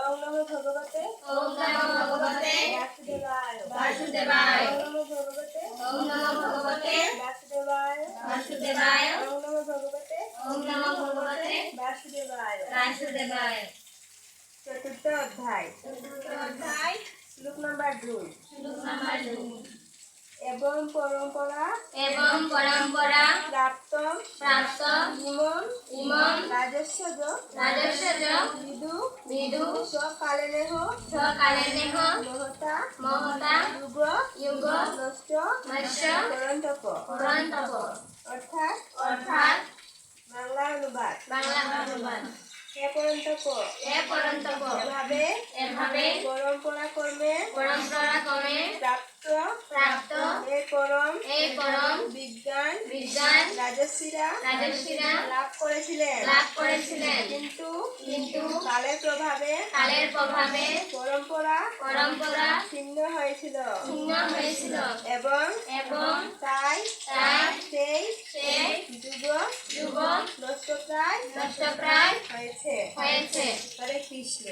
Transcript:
ওম নমো ভগবতে বাসুদেবায়। ওম নমো ভগবতে বাসুদেবায়। ওম নমো ভগবতে বাসুদেবায়। চতুর্থ অধ্যায় শ্লোক নাম্বার 2। এবং পরম্পরা প্রাপ্ত ইমম রাজস্বজ বিদু স্বকালেনেহ মহতা যুগ নষ্ট করন্তপ। অর্থাৎ বাংলা অনুবাদ। হে পরন্তপ এভাবে পরম্পরা কর্মে প্রাপ্ত এই পরম বিজ্ঞান রাজর্ষিরা লাভ করেছিলেন। কিন্তু কালের প্রভাবে পরম্পরা ছিন্ন হয়েছিল এবং তাই সেই যুগ নষ্টপ্রায় হয়েছে। হরে কৃষ্ণ।